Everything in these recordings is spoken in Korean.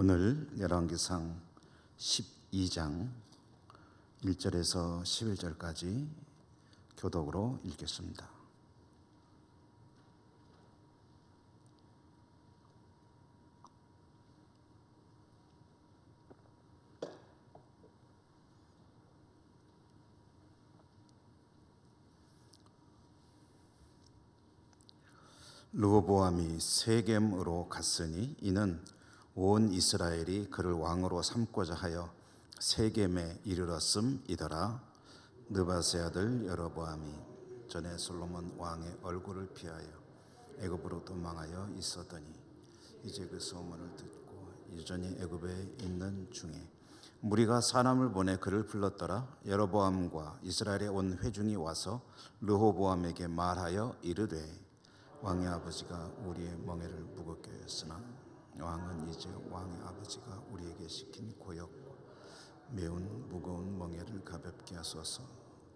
오늘 열왕기상 12장 1절에서 11절까지 교독으로 읽겠습니다. 르호보암이 세겜으로 갔으니 이는 온 이스라엘이 그를 왕으로 삼고자 하여 세겜에 이르렀음이더라. 느바세 아들 여로보암이 전에 솔로몬 왕의 얼굴을 피하여 애굽으로 도망하여 있었더니 이제 그 소문을 듣고 여전히 애굽에 있는 중에 무리가 사람을 보내 그를 불렀더라. 여로보암과 이스라엘의 온 회중이 와서 르호보암에게 말하여 이르되 왕의 아버지가 우리의 멍에를 무겁게 하였으나 왕은 이제 왕의 아버지가 우리에게 시킨 고역과 매운 무거운 멍에를 가볍게 하소서.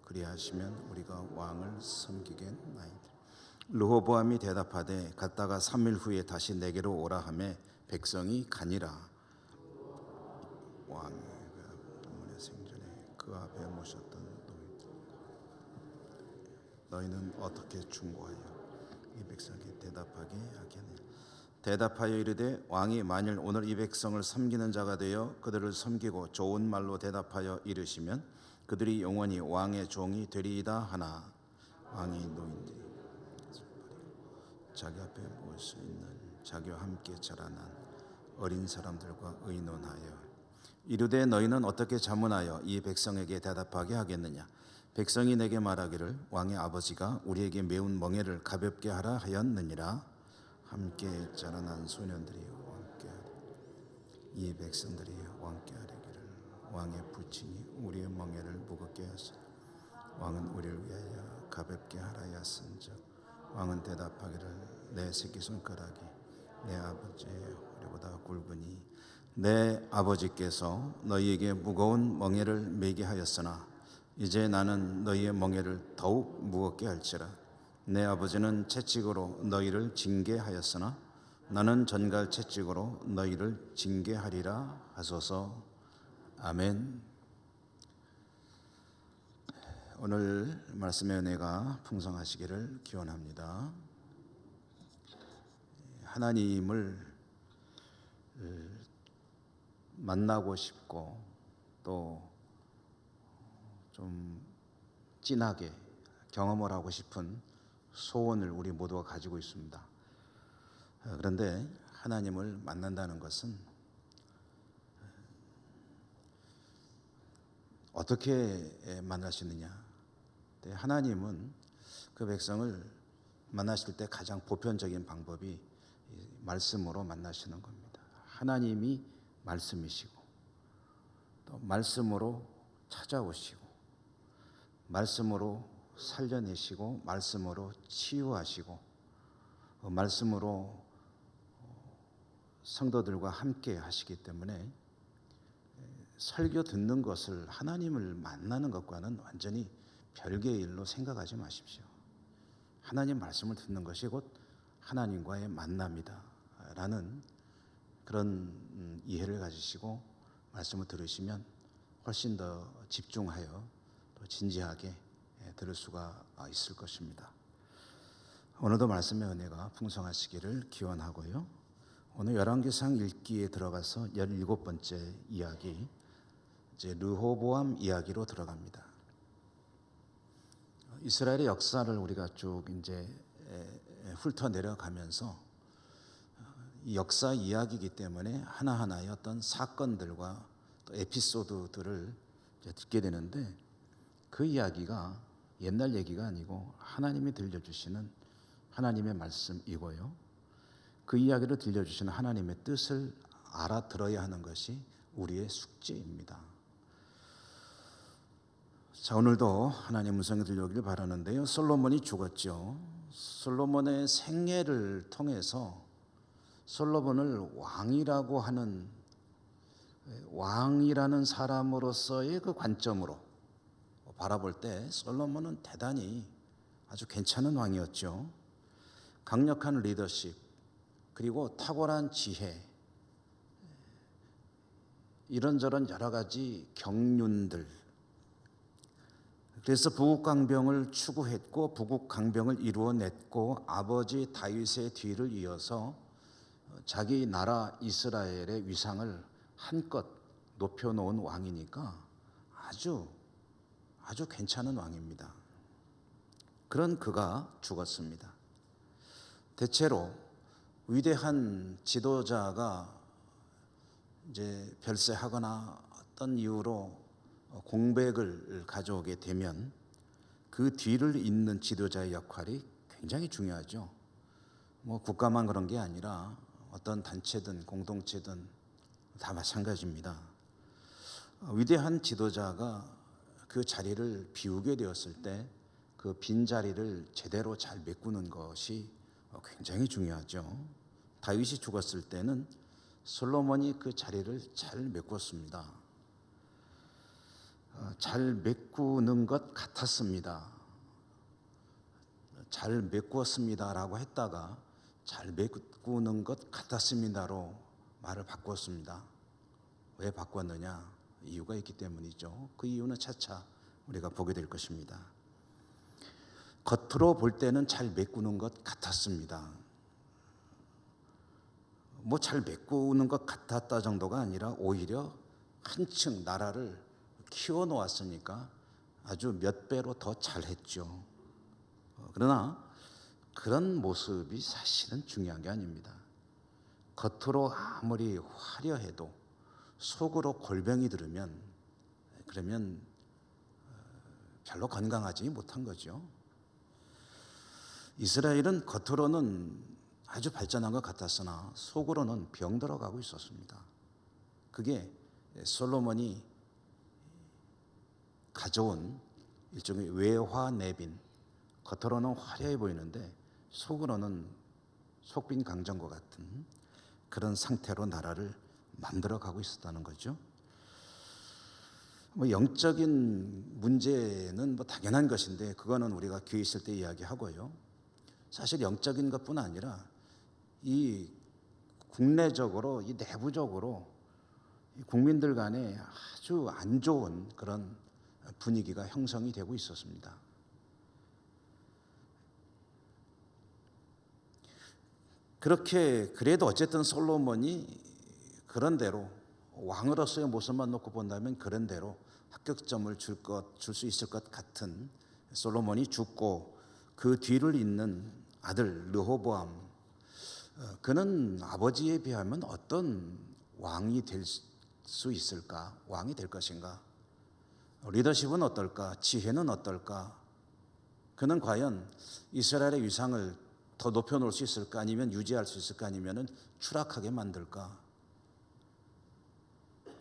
그리하시면 우리가 왕을 섬기겠나이다. 르호보암이 대답하되 갔다가 3일 후에 다시 내게로 오라 하매 백성이 가니라. 왕이 문의 생전에 그 앞에 모셨던 너희는 어떻게 충고하여 이 백성에게 대답하게 하겠느냐. 대답하여 이르되 왕이 만일 오늘 이 백성을 섬기는 자가 되어 그들을 섬기고 좋은 말로 대답하여 이르시면 그들이 영원히 왕의 종이 되리이다 하나 왕이 노인들이 자기 앞에 모을 수 있는 자기와 함께 자라난 어린 사람들과 의논하여 이르되 너희는 어떻게 자문하여 이 백성에게 대답하게 하겠느냐. 백성이 내게 말하기를 왕의 아버지가 우리에게 매운 멍에를 가볍게 하라 하였느니라. 함께 자라난 소년들이 왕께하리. 이 백성들이 왕께하리기를 왕의 부친이 우리의 멍에를 무겁게 하시니 왕은 우리를 위하여 가볍게 하라 하였은즉 왕은 대답하기를 내 새끼손가락이 내 아버지의 허리보다 굵으니 내 아버지께서 너희에게 무거운 멍에를 매게 하였으나 이제 나는 너희의 멍에를 더욱 무겁게 할지라. 내 아버지는 채찍으로 너희를 징계하였으나 나는 전갈 채찍으로 너희를 징계하리라 하소서. 아멘. 오늘 말씀의 은혜가 풍성하시기를 기원합니다. 하나님을 만나고 싶고 또 좀 진하게 경험을 하고 싶은 소원을 우리 모두가 가지고 있습니다. 그런데 하나님을 만난다는 것은 어떻게 만날 수 있느냐. 하나님은 그 백성을 만나실 때 가장 보편적인 방법이 말씀으로 만나시는 겁니다. 하나님이 말씀이시고 또 말씀으로 찾아오시고 말씀으로 살려내시고 말씀으로 치유하시고 말씀으로 성도들과 함께 하시기 때문에 설교 듣는 것을 하나님을 만나는 것과는 완전히 별개의 일로 생각하지 마십시오. 하나님 말씀을 듣는 것이 곧 하나님과의 만남이다 라는 그런 이해를 가지시고 말씀을 들으시면 훨씬 더 집중하여 또 진지하게 들을 수가 있을 것입니다. 오늘도 말씀의 은혜가 풍성하시기를 기원하고요. 오늘 열왕기상 읽기에 들어가서 17번째 이야기, 이제 르호보암 이야기로 들어갑니다. 이스라엘의 역사를 우리가 쭉 이제 훑어 내려가면서 이 역사 이야기이기 때문에 하나하나의 어떤 사건들과 또 에피소드들을 듣게 되는데 그 이야기가 옛날 얘기가 아니고 하나님이 들려주시는 하나님의 말씀이고요. 그 이야기를 들려주시는 하나님의 뜻을 알아들어야 하는 것이 우리의 숙제입니다. 자, 오늘도 하나님의 음성이 들려오길 바라는데요. 솔로몬이 죽었죠. 솔로몬의 생애를 통해서 솔로몬을 왕이라는 사람으로서의 그 관점으로 바라볼 때 솔로몬은 대단히 아주 괜찮은 왕이었죠. 강력한 리더십 그리고 탁월한 지혜, 이런저런 여러 가지 경륜들, 그래서 부국강병을 추구했고 부국강병을 이루어냈고 아버지 다윗의 뒤를 이어서 자기 나라 이스라엘의 위상을 한껏 높여놓은 왕이니까 아주 괜찮은 왕입니다. 그런 그가 죽었습니다. 대체로 위대한 지도자가 이제 별세하거나 어떤 이유로 공백을 가져오게 되면 그 뒤를 잇는 지도자의 역할이 굉장히 중요하죠. 뭐 국가만 그런 게 아니라 어떤 단체든 공동체든 다 마찬가지입니다. 위대한 지도자가 그 자리를 비우게 되었을 때 그 빈자리를 제대로 잘 메꾸는 것이 굉장히 중요하죠. 다윗이 죽었을 때는 솔로몬이 그 자리를 잘 메꿨습니다. 잘 메꾸는 것 같았습니다. 잘 메꾸었습니다라고 했다가 잘 메꾸는 것 같았습니다로 말을 바꿨습니다. 왜 바꿨느냐? 이유가 있기 때문이죠. 그 이유는 차차 우리가 보게 될 것입니다. 겉으로 볼 때는 잘 메꾸는 것 같았습니다. 뭐 잘 메꾸는 것 같았다 정도가 아니라 오히려 한층 나라를 키워놓았으니까 아주 몇 배로 더 잘했죠. 그러나 그런 모습이 사실은 중요한 게 아닙니다. 겉으로 아무리 화려해도 속으로 골병이 들으면 그러면 별로 건강하지 못한 거죠. 이스라엘은 겉으로는 아주 발전한 것 같았으나 속으로는 병들어가고 있었습니다. 그게 솔로몬이 가져온 일종의 외화내빈, 겉으로는 화려해 보이는데 속으로는 속빈 강정과 같은 그런 상태로 나라를 만들어 가고 있었다는 거죠. 뭐 영적인 문제는 뭐 당연한 것인데 그거는 우리가 교회 있을 때 이야기하고요. 사실 영적인 것뿐 아니라 이 국내적으로 이 내부적으로 국민들 간에 아주 안 좋은 그런 분위기가 형성이 되고 있었습니다. 그래도 어쨌든 솔로몬이 그런 대로 왕으로서의 모습만 놓고 본다면 그런 대로 합격점을 줄 수 있을 것 같은 솔로몬이 죽고 그 뒤를 잇는 아들 르호보암, 그는 아버지에 비하면 어떤 왕이 될 수 있을까? 왕이 될 것인가? 리더십은 어떨까? 지혜는 어떨까? 그는 과연 이스라엘의 위상을 더 높여놓을 수 있을까? 아니면 유지할 수 있을까? 아니면 추락하게 만들까?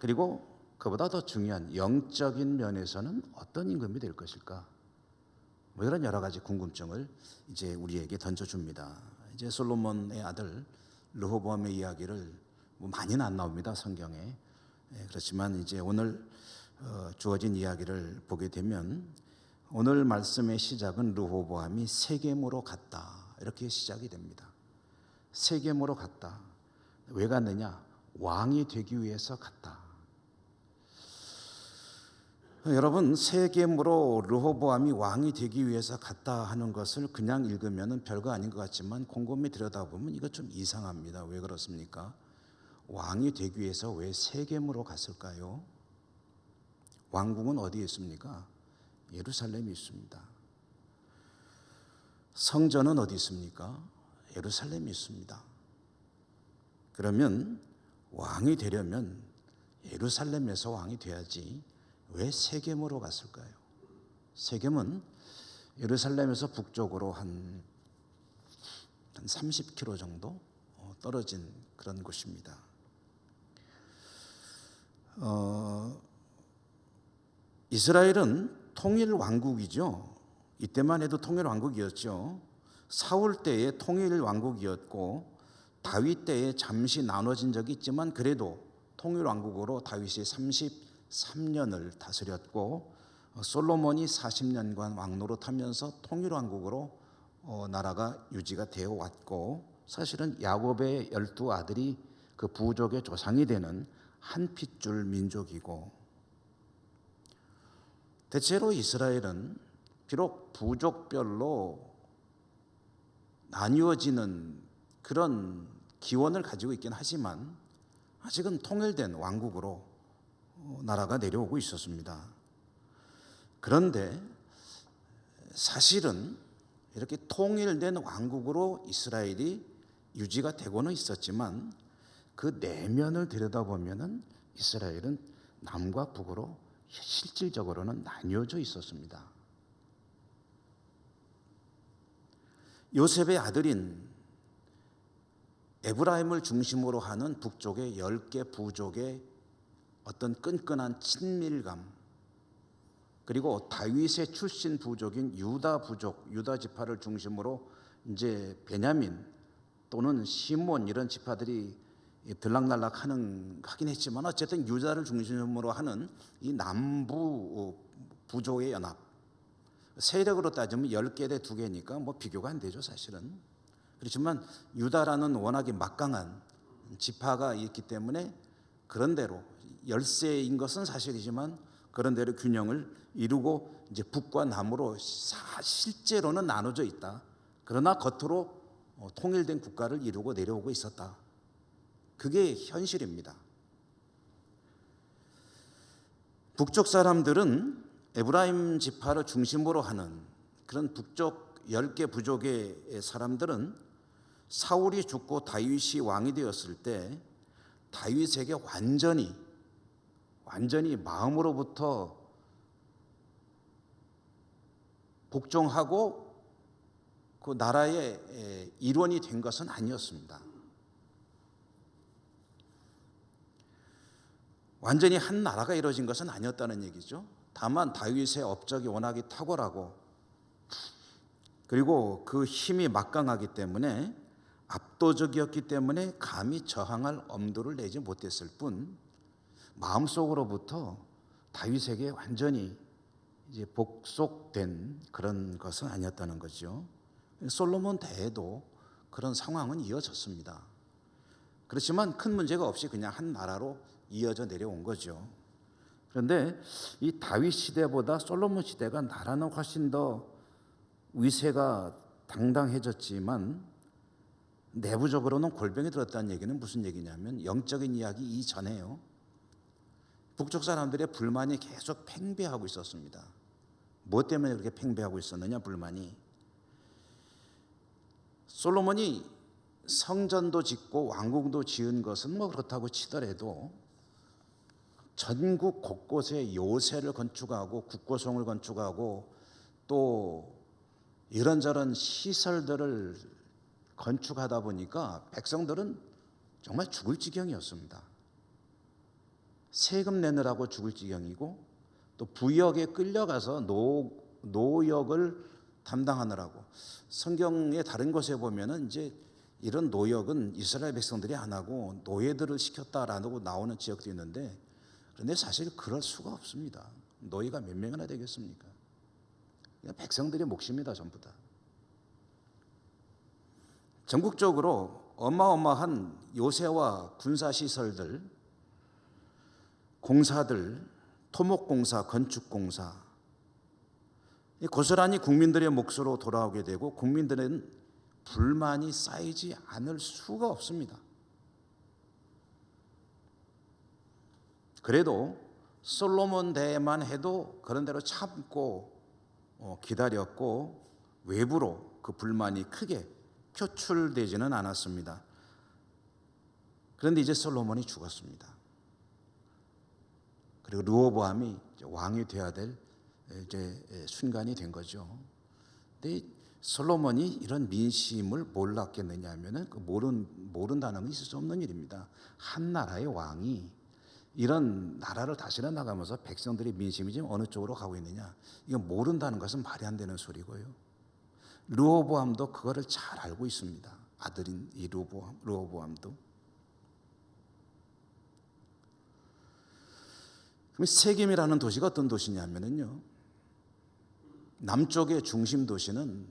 그리고 그보다 더 중요한 영적인 면에서는 어떤 임금이 될 것일까? 뭐 이런 여러 가지 궁금증을 이제 우리에게 던져줍니다. 이제 솔로몬의 아들 르호보암의 이야기를 뭐 많이는 안 나옵니다, 성경에. 그렇지만 이제 오늘 주어진 이야기를 보게 되면 오늘 말씀의 시작은 르호보암이 세겜으로 갔다, 이렇게 시작이 됩니다. 세겜으로 갔다. 왜 갔느냐? 왕이 되기 위해서 갔다. 여러분, 세겜으로 르호보암이 왕이 되기 위해서 갔다 하는 것을 그냥 읽으면 별거 아닌 것 같지만 곰곰이 들여다보면 이거 좀 이상합니다. 왜 그렇습니까? 왕이 되기 위해서 왜 세겜으로 갔을까요? 왕궁은 어디에 있습니까? 예루살렘에 있습니다. 성전은 어디 있습니까? 예루살렘에 있습니다. 그러면 왕이 되려면 예루살렘에서 왕이 돼야지 왜 세겜으로 갔을까요? 세겜은 예루살렘에서 북쪽으로 한 30km 정도 떨어진 그런 곳입니다. 이스라엘은 통일 왕국이죠. 이때만 해도 통일 왕국이었죠. 사울 때의 통일 왕국이었고 다윗 때에 잠시 나눠진 적이 있지만 그래도 통일 왕국으로 다윗이 33년을 다스렸고 솔로몬이 40년간 왕노릇하면서 통일 왕국으로 나라가 유지가 되어 왔고 사실은 야곱의 12 아들이 그 부족의 조상이 되는 한 핏줄 민족이고, 대체로 이스라엘은 비록 부족별로 나뉘어지는 그런 기원을 가지고 있긴 하지만 아직은 통일된 왕국으로 나라가 내려오고 있었습니다. 그런데 사실은 이렇게 통일된 왕국으로 이스라엘이 유지가 되고는 있었지만 그 내면을 들여다보면은 이스라엘은 남과 북으로 실질적으로는 나뉘어져 있었습니다. 요셉의 아들인 에브라임을 중심으로 하는 북쪽의 10개 부족의 어떤 끈끈한 친밀감, 그리고 다윗의 출신 부족인 유다 부족, 유다 지파를 중심으로 이제 베냐민 또는 시몬 이런 지파들이 들락날락 하긴 했지만 어쨌든 유다를 중심으로 하는 이 남부 부족의 연합, 세력으로 따지면 10개 대 2개니까 뭐 비교가 안 되죠 사실은. 그렇지만 유다라는 워낙에 막강한 지파가 있기 때문에 그런대로 열세인 것은 사실이지만 그런대로 균형을 이루고 이제 북과 남으로 실제로는 나눠져 있다. 그러나 겉으로 통일된 국가를 이루고 내려오고 있었다. 그게 현실입니다. 북쪽 사람들은 에브라임 지파를 중심으로 하는 그런 북쪽 10개 부족의 사람들은 사울이 죽고 다윗이 왕이 되었을 때 다윗에게 완전히 마음으로부터 복종하고 그 나라의 일원이 된 것은 아니었습니다. 완전히 한 나라가 이루어진 것은 아니었다는 얘기죠. 다만 다윗의 업적이 워낙에 탁월하고 그리고 그 힘이 막강하기 때문에 압도적이었기 때문에 감히 저항할 엄두를 내지 못했을 뿐 마음속으로부터 다윗에게 완전히 이제 복속된 그런 것은 아니었다는 거죠. 솔로몬 때에도 그런 상황은 이어졌습니다. 그렇지만 큰 문제가 없이 그냥 한 나라로 이어져 내려온 거죠. 그런데 이 다윗 시대보다 솔로몬 시대가 나라는 훨씬 더 위세가 당당해졌지만 내부적으로는 골병이 들었다는 얘기는 무슨 얘기냐면 영적인 이야기 이전에요. 북쪽 사람들의 불만이 계속 팽배하고 있었습니다. 무엇 때문에 그렇게 팽배하고 있었느냐 불만이. 솔로몬이 성전도 짓고 왕궁도 지은 것은 뭐 그렇다고 치더라도 전국 곳곳에 요새를 건축하고 국고성을 건축하고 또 이런저런 시설들을 건축하다 보니까 백성들은 정말 죽을 지경이었습니다. 세금 내느라고 죽을 지경이고 또 부역에 끌려가서 노역을 담당하느라고. 성경의 다른 곳에 보면은 이제 이런 노역은 이스라엘 백성들이 안 하고 노예들을 시켰다라고 나오는 지역도 있는데, 그런데 사실 그럴 수가 없습니다. 노예가 몇 명이나 되겠습니까? 그냥 백성들의 몫입니다, 전부 다. 전국적으로 어마어마한 요새와 군사시설들, 공사들, 토목공사, 건축공사, 고스란히 국민들의 몫으로 돌아오게 되고 국민들은 불만이 쌓이지 않을 수가 없습니다. 그래도 솔로몬 때만 해도 그런 대로 참고 기다렸고 외부로 그 불만이 크게 표출되지는 않았습니다. 그런데 이제 솔로몬이 죽었습니다. 그리고 르호보암이 왕이 되어야 될 이제 순간이 된 거죠. 근데 솔로몬이 이런 민심을 몰랐겠느냐 하면은 그 모른다는 건 있을 수 없는 일입니다. 한 나라의 왕이 이런 나라를 다스려 나가면서 백성들의 민심이 지금 어느 쪽으로 가고 있느냐, 이거 모른다는 것은 말이 안 되는 소리고요. 르호보암도 그거를 잘 알고 있습니다. 아들인 이 르호보암도. 그럼 세겜이라는 도시가 어떤 도시냐면요, 남쪽의 중심 도시는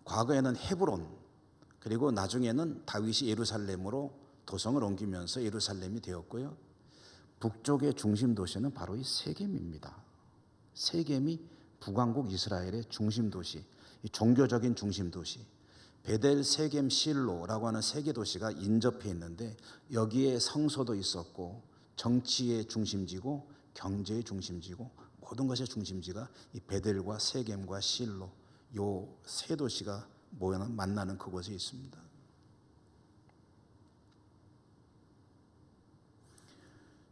과거에는 헤브론, 그리고 나중에는 다윗이 예루살렘으로 도성을 옮기면서 예루살렘이 되었고요. 북쪽의 중심 도시는 바로 이 세겜입니다. 세겜이 북왕국 이스라엘의 중심 도시, 종교적인 중심 도시, 베델, 세겜, 실로라고 하는 세 개 도시가 인접해 있는데 여기에 성소도 있었고 정치의 중심지고 경제의 중심지고 모든 것의 중심지가 이 베델과 세겜과 실로 요 세 도시가 만나는 그곳에 있습니다.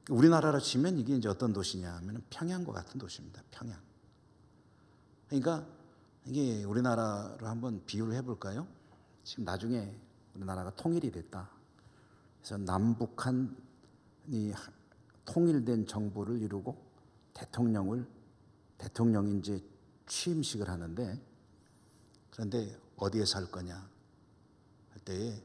우리나라로 치면 이게 이제 어떤 도시냐 하면 평양과 같은 도시입니다. 평양. 그러니까 이게 우리나라로 한번 비유를 해볼까요? 지금 나중에 우리나라가 통일이 됐다. 그래서 남북한이 통일된 정부를 이루고 대통령이 이제 취임식을 하는데, 그런데 어디에서 할 거냐 할 때에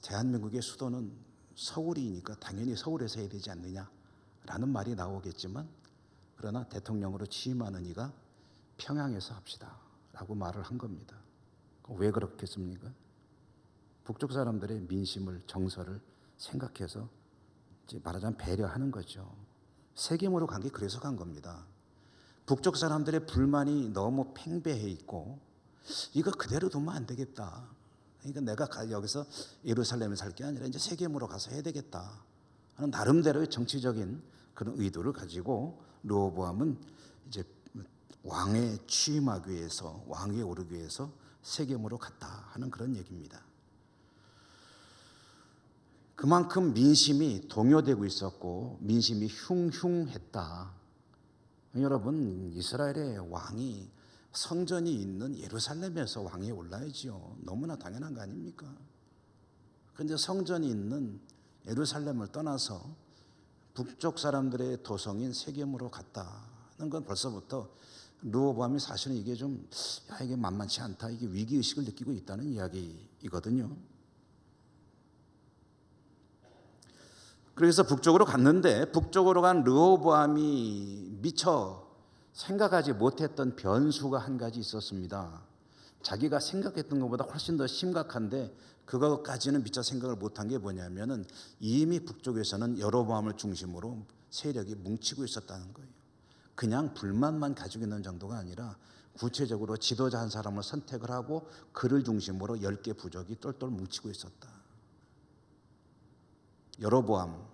대한민국의 수도는 서울이니까 당연히 서울에서 해야 되지 않느냐라는 말이 나오겠지만, 그러나 대통령으로 취임하는 이가 평양에서 합시다 라고 말을 한 겁니다. 왜 그렇겠습니까? 북쪽 사람들의 민심을, 정서를 생각해서 이제 말하자면 배려하는 거죠. 세겜으로 간 게 그래서 간 겁니다. 북쪽 사람들의 불만이 너무 팽배해 있고 이거 그대로 두면 안 되겠다. 그러니까 내가 여기서 예루살렘에 살 게 아니라 이제 세겜으로 가서 해야 되겠다 하는 나름대로의 정치적인 그런 의도를 가지고 르호보암은 이제 왕에 취임하기 위해서, 왕위에 오르기 위해서 세겜으로 갔다 하는 그런 얘기입니다. 그만큼 민심이 동요되고 있었고 민심이 흉흉했다. 여러분, 이스라엘의 왕이 성전이 있는 예루살렘에서 왕위에 올라야지요. 너무나 당연한 거 아닙니까? 그런데 성전이 있는 예루살렘을 떠나서 북쪽 사람들의 도성인 세겜으로 갔다는 건 벌써부터 르호보암이 사실은 이게 좀 이게 만만치 않다, 이게 위기의식을 느끼고 있다는 이야기이거든요. 그래서 북쪽으로 갔는데 북쪽으로 간 르호보암이 미처 생각하지 못했던 변수가 한 가지 있었습니다. 자기가 생각했던 것보다 훨씬 더 심각한데 그것까지는 미처 생각을 못한 게 뭐냐면은 이미 북쪽에서는 여로보암을 중심으로 세력이 뭉치고 있었다는 거예요. 그냥 불만만 가지고 있는 정도가 아니라 구체적으로 지도자 한 사람을 선택을 하고 그를 중심으로 10개 부족이 똘똘 뭉치고 있었다. 여로보암,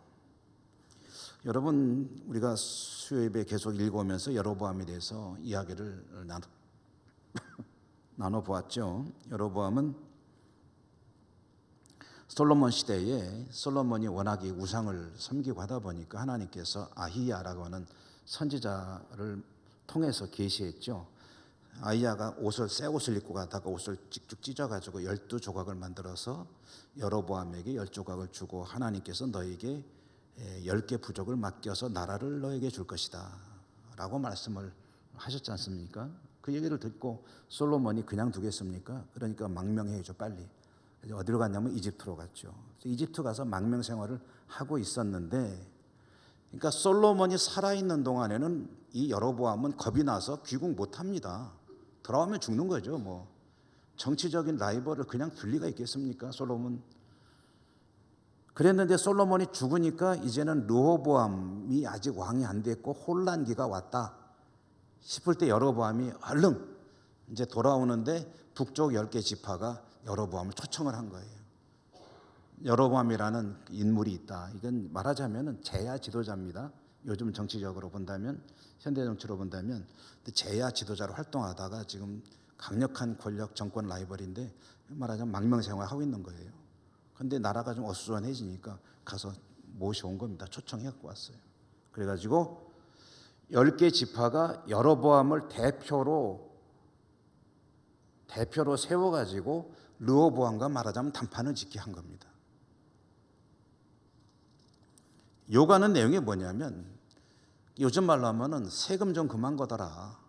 여러분 우리가 수요일에 계속 읽어오면서 여로보암에 대해서 이야기를 나눠보았죠. 여로보암은 솔로몬 시대에 솔로몬이 워낙에 우상을 섬기고 하다 보니까 하나님께서 아히야라고 하는 선지자를 통해서 계시했죠. 아히야가 새 옷을 입고 가다가 옷을 찍찍 찢어가지고 12조각을 만들어서 여로보암에게 10조각을 주고 하나님께서 너에게 10개 부족을 맡겨서 나라를 너에게 줄 것이다 라고 말씀을 하셨지 않습니까? 그 얘기를 듣고 솔로몬이 그냥 두겠습니까? 그러니까 망명해야죠, 빨리. 어디로 갔냐면 이집트로 갔죠. 이집트 가서 망명 생활을 하고 있었는데, 그러니까 솔로몬이 살아있는 동안에는 이 여로보암은 겁이 나서 귀국 못합니다. 돌아오면 죽는 거죠. 뭐 정치적인 라이벌을 그냥 둘 리가 있겠습니까? 솔로몬. 그랬는데 솔로몬이 죽으니까 이제는 르호보암이 아직 왕이 안 됐고 혼란기가 왔다 싶을 때 여로보암이 얼른 이제 돌아오는데 북쪽 10개 지파가 여로보암을 초청을 한 거예요. 여로보암이라는 인물이 있다. 이건 말하자면 제야 지도자입니다. 요즘 정치적으로 본다면, 현대 정치로 본다면 제야 지도자로 활동하다가 지금 강력한 권력 정권 라이벌인데 말하자면 망명생활하고 있는 거예요. 그런데 나라가 좀 어수선해지니까 가서 모셔온 겁니다. 초청해갖고 왔어요. 그래가지고 10개 지파가 여로보암을 대표로 세워가지고 르호보암과 말하자면 단판을 짓게 한 겁니다. 요구하는 내용이 뭐냐면, 요즘 말로 하면은 세금 좀 그만 걷어라.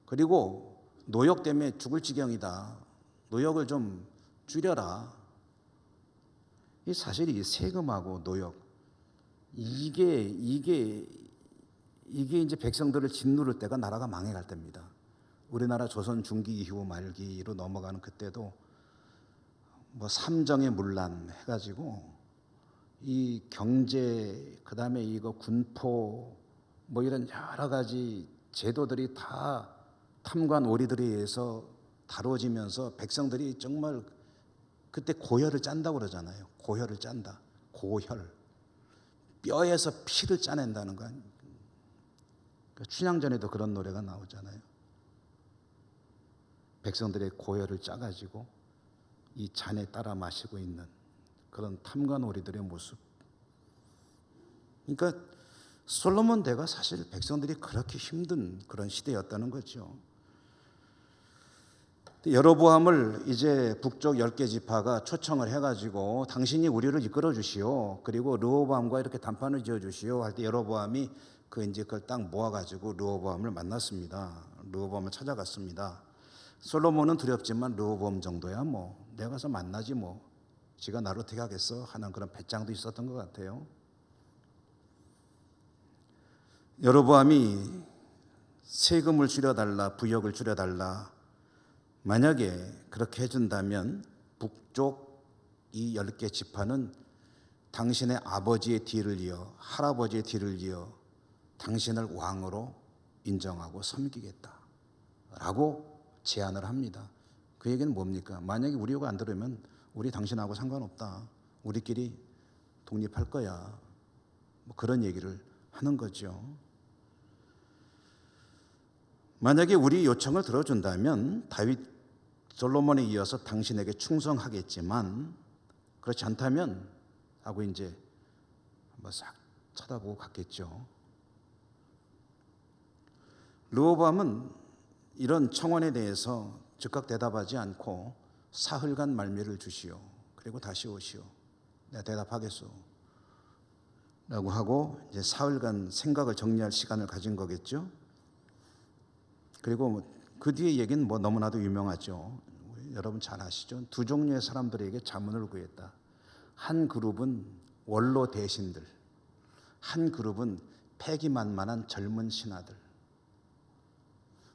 그리고 노역 때문에 죽을 지경이다. 노역을 좀 줄여라. 이 사실 이 세금하고 노역, 이게 이제 백성들을 짓누를 때가 나라가 망해갈 때입니다. 우리나라 조선 중기 이후 말기로 넘어가는 그때도 뭐 삼정의 문란 해가지고 이 경제 그다음에 이거 군포 뭐 이런 여러 가지 제도들이 다 탐관 오리들에 의해서 다뤄지면서 백성들이 정말 그때 고혈을 짠다고 그러잖아요. 고혈을 짠다. 고혈. 뼈에서 피를 짜낸다는 거 아니에요. 춘향전에도 그런 노래가 나오잖아요. 백성들의 고혈을 짜가지고 이 잔에 따라 마시고 있는 그런 탐관오리들의 모습. 그러니까 솔로몬 대가 사실 백성들이 그렇게 힘든 그런 시대였다는 거죠. 여로보암을 이제 북쪽 10개 지파가 초청을 해가지고 당신이 우리를 이끌어 주시오. 그리고 르호보암과 이렇게 단판을 지어 주시오. 할 때 여로보암이 이제 그걸 딱 모아가지고 르호보암을 만났습니다. 르호보암을 찾아갔습니다. 솔로몬은 두렵지만 르호보암 정도야 뭐 내가 가서 만나지 뭐 지가 나를 어떻게 하겠어 하는 그런 배짱도 있었던 것 같아요. 여로보암이 세금을 줄여달라, 부역을 줄여달라. 만약에 그렇게 해준다면 북쪽 이 10개 지파는 당신의 아버지의 뒤를 이어 할아버지의 뒤를 이어 당신을 왕으로 인정하고 섬기겠다라고 제안을 합니다. 그 얘기는 뭡니까? 만약에 우리 요구 안 들으면 우리 당신하고 상관없다. 우리끼리 독립할 거야. 뭐 그런 얘기를 하는 거죠. 만약에 우리 요청을 들어준다면 다윗 솔로몬에 이어서 당신에게 충성하겠지만 그렇지 않다면 하고 이제 한번 싹 쳐다보고 갔겠죠. 르호보암은 이런 청원에 대해서 즉각 대답하지 않고 사흘간 말미를 주시오. 그리고 다시 오시오. 내가 대답하겠소. 라고 하고 이제 사흘간 생각을 정리할 시간을 가진 거겠죠. 그리고 그 뒤에 얘기는 뭐 너무나도 유명하죠. 여러분 잘 아시죠? 두 종류의 사람들에게 자문을 구했다. 한 그룹은 원로 대신들, 한 그룹은 패기만만한 젊은 신하들.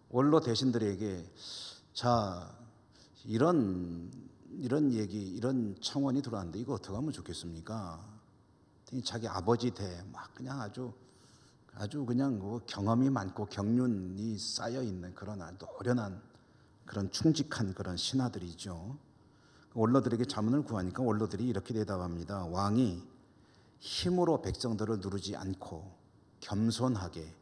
원로 대신들에게 자 이런 얘기, 이런 청원이 들어왔는데 이거 어떻게 하면 좋겠습니까? 자기 아버지 대 막 그냥 아주 그냥 뭐 경험이 많고 경륜이 쌓여 있는 그런 노련한 그런 충직한 그런 신하들이죠. 원로들에게 자문을 구하니까 원로들이 이렇게 대답합니다. 왕이 힘으로 백성들을 누르지 않고 겸손하게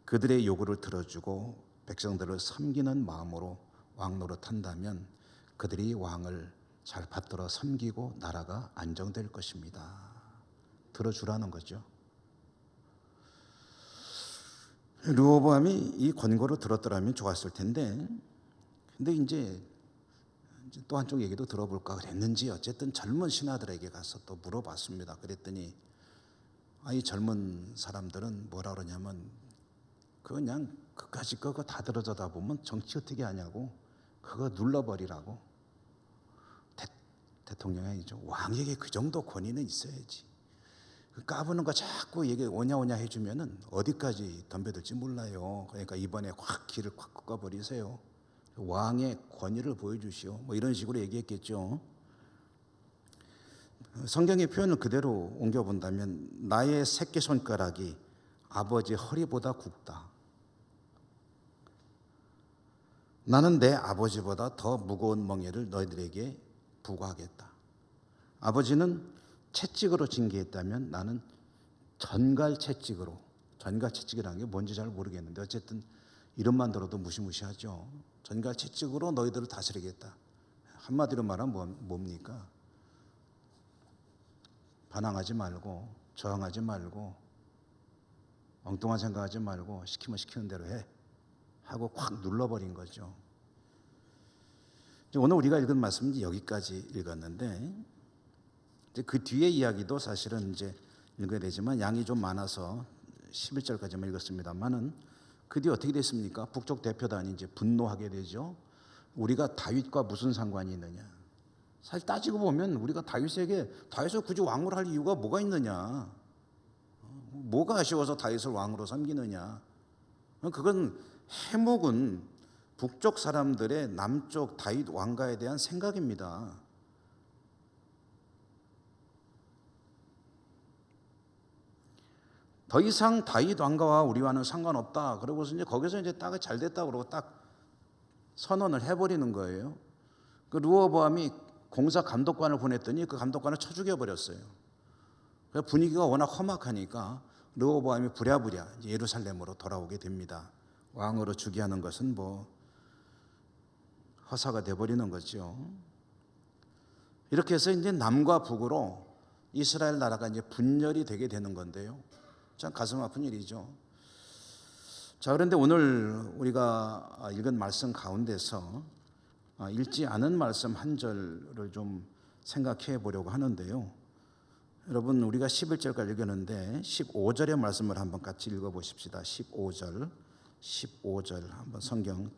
그들의 요구를 들어주고 백성들을 섬기는 마음으로 왕 노릇한다면 그들이 왕을 잘 받들어 섬기고 나라가 안정될 것입니다. 들어주라는 거죠. 르호보암이 이 권고를 들었더라면 좋았을 텐데, 근데 이제 또 한쪽 얘기도 들어볼까 그랬는지 어쨌든 젊은 신하들에게 가서 또 물어봤습니다. 그랬더니 이 젊은 사람들은 뭐라 그러냐면 그냥 그까짓 그거 다 들어져다 보면 정치 어떻게 하냐고 그거 눌러버리라고. 대통령이 아니죠. 왕에게 그 정도 권위는 있어야지. 까부는 거 자꾸 얘기 오냐오냐 해주면은 어디까지 덤벼들지 몰라요. 그러니까 이번에 확 길을 콱 꺾어버리세요. 왕의 권위를 보여주시오. 뭐 이런 식으로 얘기했겠죠. 성경의 표현을 그대로 옮겨본다면 나의 새끼손가락이 아버지 허리보다 굵다. 나는 내 아버지보다 더 무거운 멍에를 너희들에게 부과하겠다. 아버지는 채찍으로 징계했다면 나는 전갈 채찍으로, 전갈 채찍이라는 게 뭔지 잘 모르겠는데 어쨌든 이름만 들어도 무시무시하죠. 전갈 채찍으로 너희들을 다스리겠다. 한마디로 말하면 뭡니까? 반항하지 말고 저항하지 말고 엉뚱한 생각하지 말고 시키면 시키는 대로 해 하고 확 눌러버린 거죠. 오늘 우리가 읽은 말씀은 여기까지 읽었는데 이제 그 뒤에 이야기도 사실은 이제 읽어야 되지만 양이 좀 많아서 11절까지만 읽었습니다만은 그 뒤에 어떻게 됐습니까? 북쪽 대표단이 이제 분노하게 되죠. 우리가 다윗과 무슨 상관이 있느냐? 사실 따지고 보면 우리가 다윗을 굳이 왕으로 할 이유가 뭐가 있느냐? 뭐가 아쉬워서 다윗을 왕으로 섬기느냐? 그건 해묵은 북쪽 사람들의 남쪽 다윗 왕가에 대한 생각입니다. 더 이상 다윗 왕가와 우리와는 상관없다. 그러고서 이제 거기서 이제 딱 잘 됐다 그러고 딱 선언을 해버리는 거예요. 그 르호보암이 공사 감독관을 보냈더니 그 감독관을 쳐 죽여버렸어요. 분위기가 워낙 험악하니까 르호보암이 부랴부랴 예루살렘으로 돌아오게 됩니다. 왕으로 즉위하는 것은 뭐 허사가 돼버리는 거죠. 이렇게 해서 이제 남과 북으로 이스라엘 나라가 이제 분열이 되게 되는 건데요. 참 가슴 아픈 일이죠. 자, 그런데 오늘 우리가 읽은 말씀 가운데서 읽지 않은 말씀 한 절을 좀 생각해 보려고 하는데요. 여러분, 우리가 11절까지 읽었는데 15절의 말씀을 한번 같이 읽어보십시다. 15절 한번 성경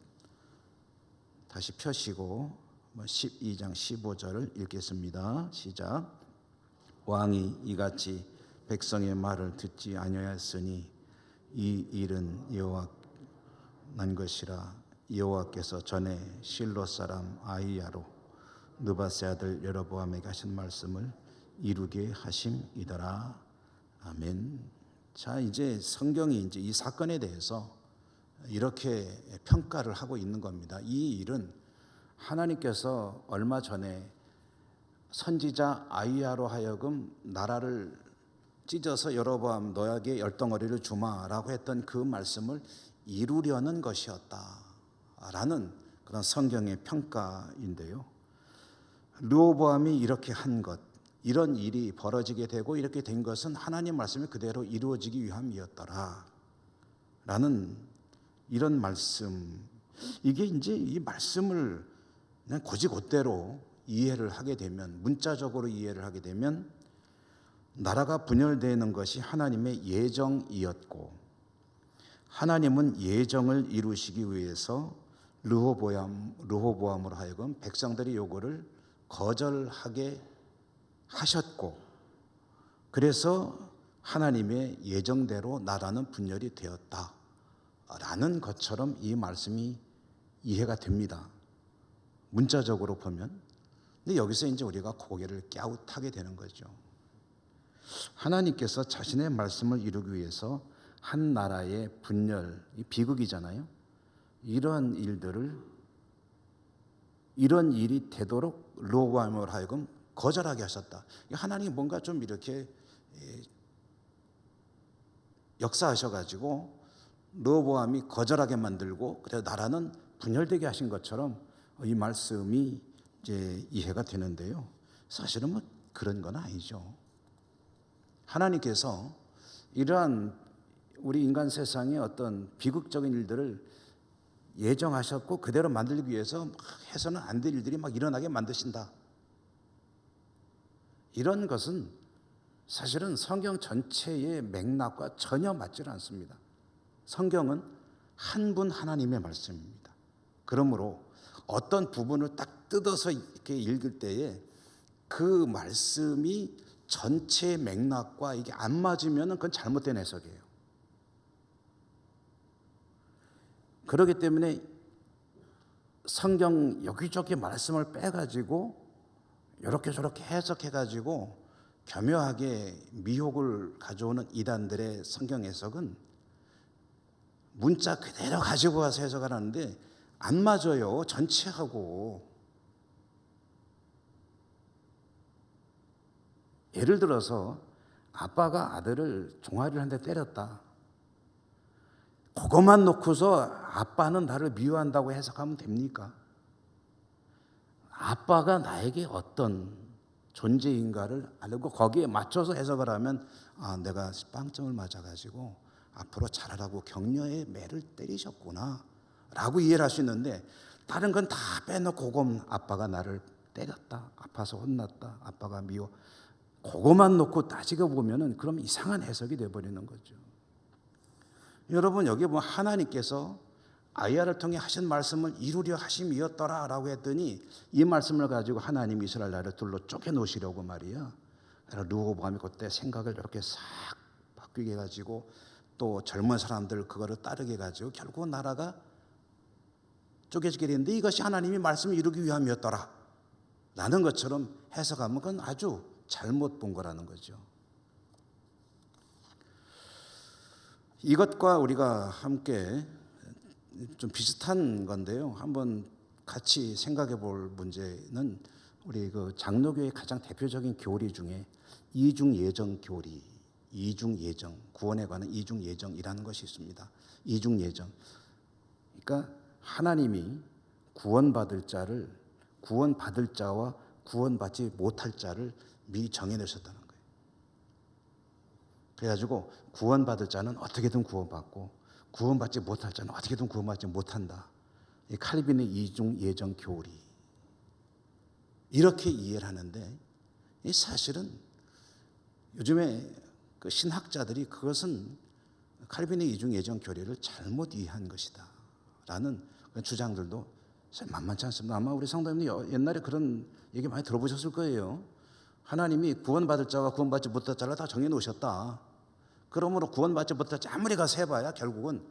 다시 펴시고 12장 15절을 읽겠습니다. 시작. 왕이 이같이 백성의 말을 듣지 아니하였으니 이 일은 여호와 난 것이라. 여호와께서 전에 실로 사람 아히야로 느바세 아들 여로보암에게 하신 말씀을 이루게 하심이더라. 아멘. 자, 이제 성경이 이제 이 사건에 대해서 이렇게 평가를 하고 있는 겁니다. 이 일은 하나님께서 얼마 전에 선지자 아히야로 하여금 나라를 찢어서 여로보암 너에게 열덩어리를 주마라고 했던 그 말씀을 이루려는 것이었다라는 그런 성경의 평가인데요. 르호보암이 이렇게 한 것, 이런 일이 벌어지게 되고 이렇게 된 것은 하나님 말씀이 그대로 이루어지기 위함이었더라 라는 이런 말씀. 이게 이제 이 말씀을 그냥 곧이곧대로 이해를 하게 되면, 문자적으로 이해를 하게 되면 나라가 분열되는 것이 하나님의 예정이었고 하나님은 예정을 이루시기 위해서 르호보암으로 하여금 백성들의 요구를 거절하게 하셨고, 그래서 하나님의 예정대로 나라는 분열이 되었다라는 것처럼 이 말씀이 이해가 됩니다. 문자적으로 보면. 근데 여기서 이제 우리가 고개를 갸웃하게 되는 거죠. 하나님께서 자신의 말씀을 이루기 위해서 한 나라의 분열, 이 비극이잖아요. 이런 일이 되도록 르호보암으로 하여금 거절하게 하셨다. 하나님이 뭔가 좀 이렇게 역사하셔가지고 르호보암이 거절하게 만들고 그래서 나라는 분열되게 하신 것처럼 이 말씀이 이제 이해가 되는데요. 사실은 뭐 그런 건 아니죠. 하나님께서 이러한 우리 인간 세상의 어떤 비극적인 일들을 예정하셨고 그대로 만들기 위해서 해서는 안 될 일들이 막 일어나게 만드신다. 이런 것은 사실은 성경 전체의 맥락과 전혀 맞지 않습니다. 성경은 한 분 하나님의 말씀입니다. 그러므로 어떤 부분을 딱 뜯어서 이렇게 읽을 때에 그 말씀이 전체 맥락과 이게 안 맞으면 그건 잘못된 해석이에요. 그렇기 때문에 성경 여기저기 말씀을 빼가지고 이렇게 저렇게 해석해가지고 교묘하게 미혹을 가져오는 이단들의 성경 해석은 문자 그대로 가지고 와서 해석하라는데 안 맞아요. 전체하고. 예를 들어서 아빠가 아들을 종아리를 한 대 때렸다. 그것만 놓고서 아빠는 나를 미워한다고 해석하면 됩니까? 아빠가 나에게 어떤 존재인가를 알고 거기에 맞춰서 해석을 하면 내가 빵점을 맞아가지고 앞으로 잘하라고 격려의 매를 때리셨구나 라고 이해를 할 수 있는데, 다른 건 다 빼놓고 그건 아빠가 나를 때렸다, 아파서 혼났다, 아빠가 미워, 그것만 놓고 따지고 보면은 그럼 이상한 해석이 되어버리는 거죠. 여러분, 여기 보면 하나님께서 아히야를 통해 하신 말씀을 이루려 하심이었더라 라고 했더니 이 말씀을 가지고 하나님이 이스라엘 나라를 둘로 쪼개놓으시려고 말이야. 르호보암이 그때 생각을 이렇게 싹 바뀌게 해가지고 또 젊은 사람들 그거를 따르게 해가지고 결국 나라가 쪼개지게 되는데, 이것이 하나님이 말씀을 이루기 위함이었더라 라는 것처럼 해석하면 그건 아주 잘못 본 거라는 거죠. 이것과 우리가 함께 좀 비슷한 건데요. 한번 같이 생각해 볼 문제는 우리 그 장로교의 가장 대표적인 교리 중에 이중예정 교리, 이중예정, 구원에 관한 이중예정이라는 것이 있습니다. 이중예정. 그러니까 하나님이 구원받을 자와 구원받지 못할 자를 미리 정해내셨다는 거예요. 그래가지고 구원받을 자는 어떻게든 구원받고 구원받지 못할 자는 어떻게든 구원받지 못한다. 이 칼빈의 이중예정 교리. 이렇게 이해를 하는데 이 사실은 요즘에 그 신학자들이 그것은 칼빈의 이중예정 교리를 잘못 이해한 것이다 라는 주장들도 만만치 않습니다. 아마 우리 성도님들 옛날에 그런 얘기 많이 들어보셨을 거예요. 하나님이 구원받을 자와 구원받지 못할 자를 다 정해놓으셨다. 그러므로 구원받지 못할 자 아무리 가서 해봐야 결국은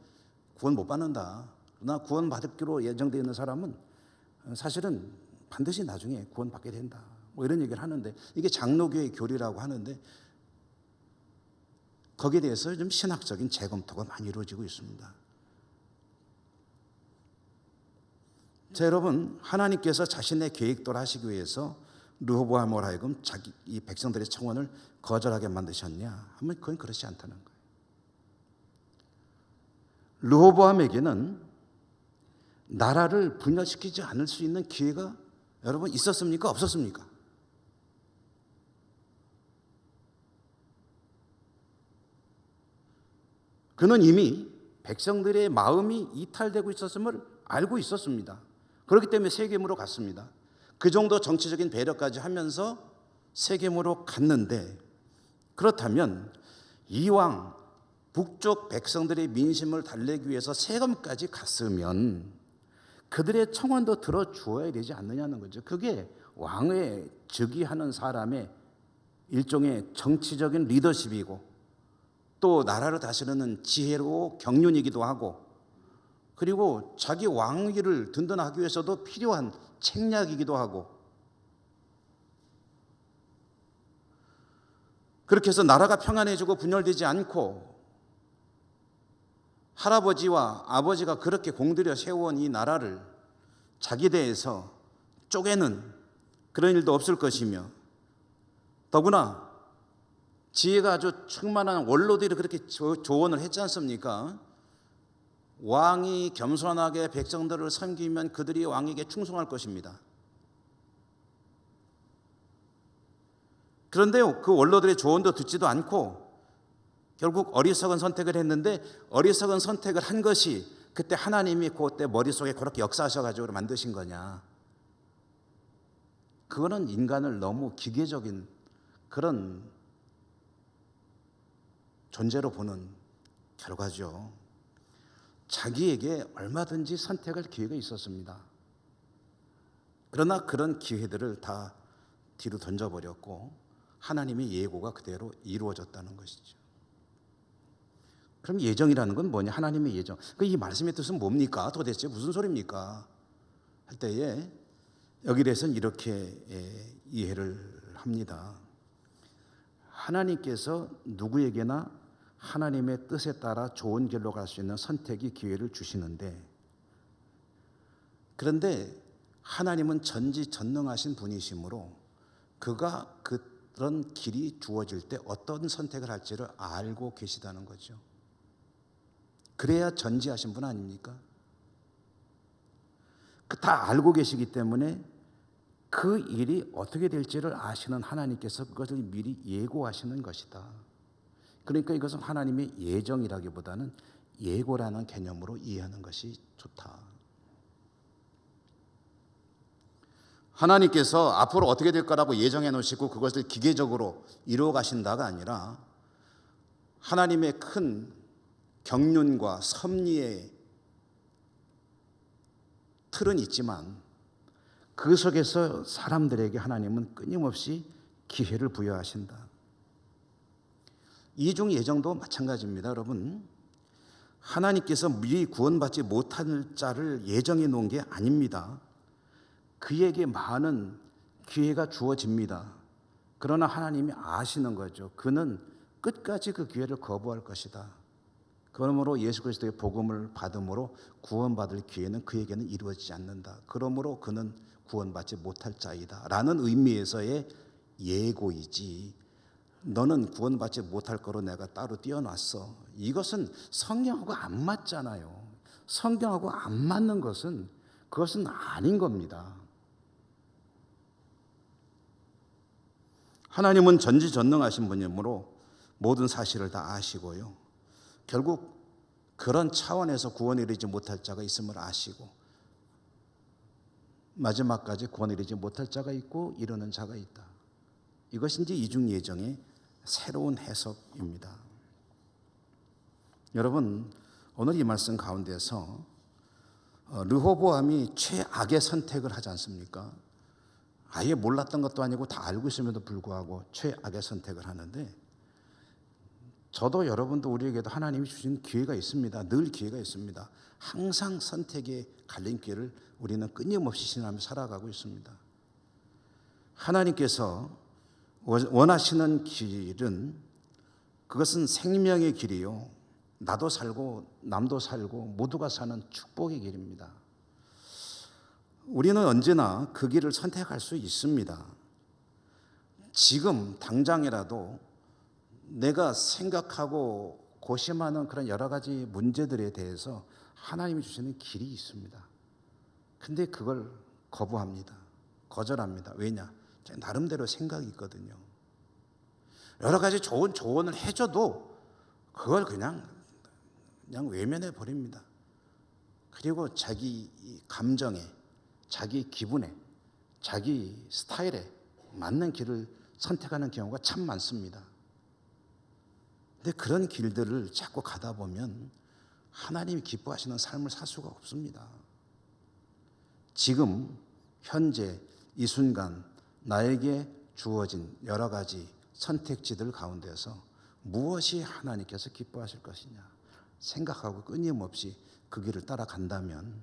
구원 못 받는다. 그러나 구원받기로 예정되어 있는 사람은 사실은 반드시 나중에 구원받게 된다. 뭐 이런 얘기를 하는데 이게 장로교의 교리라고 하는데 거기에 대해서 좀 신학적인 재검토가 많이 이루어지고 있습니다. 자, 여러분, 하나님께서 자신의 계획대로 하시기 위해서 르호보암을 하여금 이 백성들의 청원을 거절하게 만드셨냐 하면 그건 그렇지 않다는 거예요. 르호보암에게는 나라를 분열시키지 않을 수 있는 기회가 여러분 있었습니까? 없었습니까? 그는 이미 백성들의 마음이 이탈되고 있었음을 알고 있었습니다. 그렇기 때문에 세겜으로 갔습니다. 그 정도 정치적인 배려까지 하면서 세겜으로 갔는데, 그렇다면 이왕 북쪽 백성들의 민심을 달래기 위해서 세겜까지 갔으면 그들의 청원도 들어주어야 되지 않느냐는 거죠. 그게 왕에 즉위하는 사람의 일종의 정치적인 리더십이고 또 나라를 다스리는 지혜로 경륜이기도 하고, 그리고 자기 왕위를 든든하기 위해서도 필요한 책략이기도 하고, 그렇게 해서 나라가 평안해지고 분열되지 않고 할아버지와 아버지가 그렇게 공들여 세워온 이 나라를 자기 대에서 쪼개는 그런 일도 없을 것이며, 더구나 지혜가 아주 충만한 원로들이 그렇게 조언을 했지 않습니까? 왕이 겸손하게 백성들을 섬기면 그들이 왕에게 충성할 것입니다. 그런데요, 그 원로들의 조언도 듣지도 않고 결국 어리석은 선택을 했는데, 어리석은 선택을 한 것이 그때 하나님이 그때 머릿속에 그렇게 역사하셔가지고 만드신 거냐? 그거는 인간을 너무 기계적인 그런 존재로 보는 결과죠. 자기에게 얼마든지 선택할 기회가 있었습니다. 그러나 그런 기회들을 다 뒤로 던져버렸고 하나님의 예고가 그대로 이루어졌다는 것이죠. 그럼 예정이라는 건 뭐냐? 하나님의 예정. 이 말씀의 뜻은 뭡니까? 도대체 무슨 소리입니까? 할 때에 여기 대해서는 이렇게 이해를 합니다. 하나님께서 누구에게나 하나님의 뜻에 따라 좋은 길로 갈 수 있는 선택의 기회를 주시는데, 그런데 하나님은 전지전능하신 분이시므로 그가 그런 길이 주어질 때 어떤 선택을 할지를 알고 계시다는 거죠. 그래야 전지하신 분 아닙니까? 다 알고 계시기 때문에 그 일이 어떻게 될지를 아시는 하나님께서 그것을 미리 예고하시는 것이다. 그러니까 이것은 하나님의 예정이라기보다는 예고라는 개념으로 이해하는 것이 좋다. 하나님께서 앞으로 어떻게 될 거라고 예정해 놓으시고 그것을 기계적으로 이루어 가신다가 아니라 하나님의 큰 경륜과 섭리의 틀은 있지만 그 속에서 사람들에게 하나님은 끊임없이 기회를 부여하신다. 이중 예정도 마찬가지입니다. 여러분, 하나님께서 미리 구원받지 못할 자를 예정해 놓은 게 아닙니다. 그에게 많은 기회가 주어집니다. 그러나 하나님이 아시는 거죠. 그는 끝까지 그 기회를 거부할 것이다. 그러므로 예수 그리스도의 복음을 받음으로 구원받을 기회는 그에게는 이루어지지 않는다. 그러므로 그는 구원받지 못할 자이다 라는 의미에서의 예고이지, 너는 구원받지 못할 거로 내가 따로 띄어놨어, 이것은 성경하고 안 맞잖아요. 성경하고 안 맞는 것은 그것은 아닌 겁니다. 하나님은 전지전능하신 분이므로 모든 사실을 다 아시고요, 결국 그런 차원에서 구원에 이르지 못할 자가 있음을 아시고 마지막까지 구원에 이르지 못할 자가 있고 이르는 자가 있다. 이것이 이제 이중 예정의 새로운 해석입니다. 여러분, 오늘 이 말씀 가운데서 르호보암이 최악의 선택을 하지 않습니까? 아예 몰랐던 것도 아니고 다 알고 있음에도 불구하고 최악의 선택을 하는데, 저도 여러분도 우리에게도 하나님이 주신 기회가 있습니다. 늘 기회가 있습니다. 항상 선택의 갈림길을 우리는 끊임없이 신하며 살아가고 있습니다. 하나님께서 원하시는 길은, 그것은 생명의 길이요, 나도 살고 남도 살고 모두가 사는 축복의 길입니다. 우리는 언제나 그 길을 선택할 수 있습니다. 지금 당장이라도 내가 생각하고 고심하는 그런 여러 가지 문제들에 대해서 하나님이 주시는 길이 있습니다. 근데 그걸 거부합니다. 거절합니다. 왜냐? 제 나름대로 생각이 있거든요. 여러 가지 좋은 조언을 해줘도 그걸 그냥 외면해 버립니다. 그리고 자기 감정에, 자기 기분에, 자기 스타일에 맞는 길을 선택하는 경우가 참 많습니다. 근데 그런 길들을 자꾸 가다 보면 하나님이 기뻐하시는 삶을 살 수가 없습니다. 지금 현재 이 순간 나에게 주어진 여러 가지 선택지들 가운데서 무엇이 하나님께서 기뻐하실 것이냐 생각하고 끊임없이 그 길을 따라간다면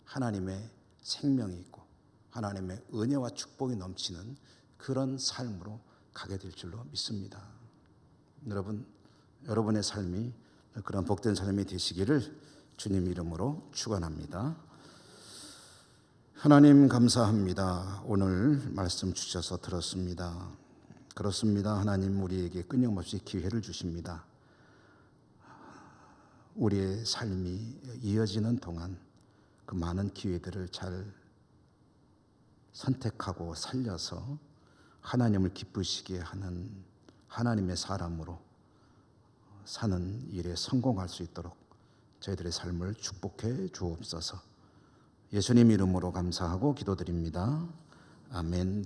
하나님의 생명이 있고 하나님의 은혜와 축복이 넘치는 그런 삶으로 가게 될 줄로 믿습니다. 여러분의 삶이 그런 복된 삶이 되시기를 주님 이름으로 축원합니다. 하나님 감사합니다. 오늘 말씀 주셔서 들었습니다. 그렇습니다. 하나님 우리에게 끊임없이 기회를 주십니다. 우리의 삶이 이어지는 동안 그 많은 기회들을 잘 선택하고 살려서 하나님을 기쁘시게 하는 하나님의 사람으로 사는 일에 성공할 수 있도록 저희들의 삶을 축복해 주옵소서. 예수님 이름으로 감사하고 기도드립니다. 아멘.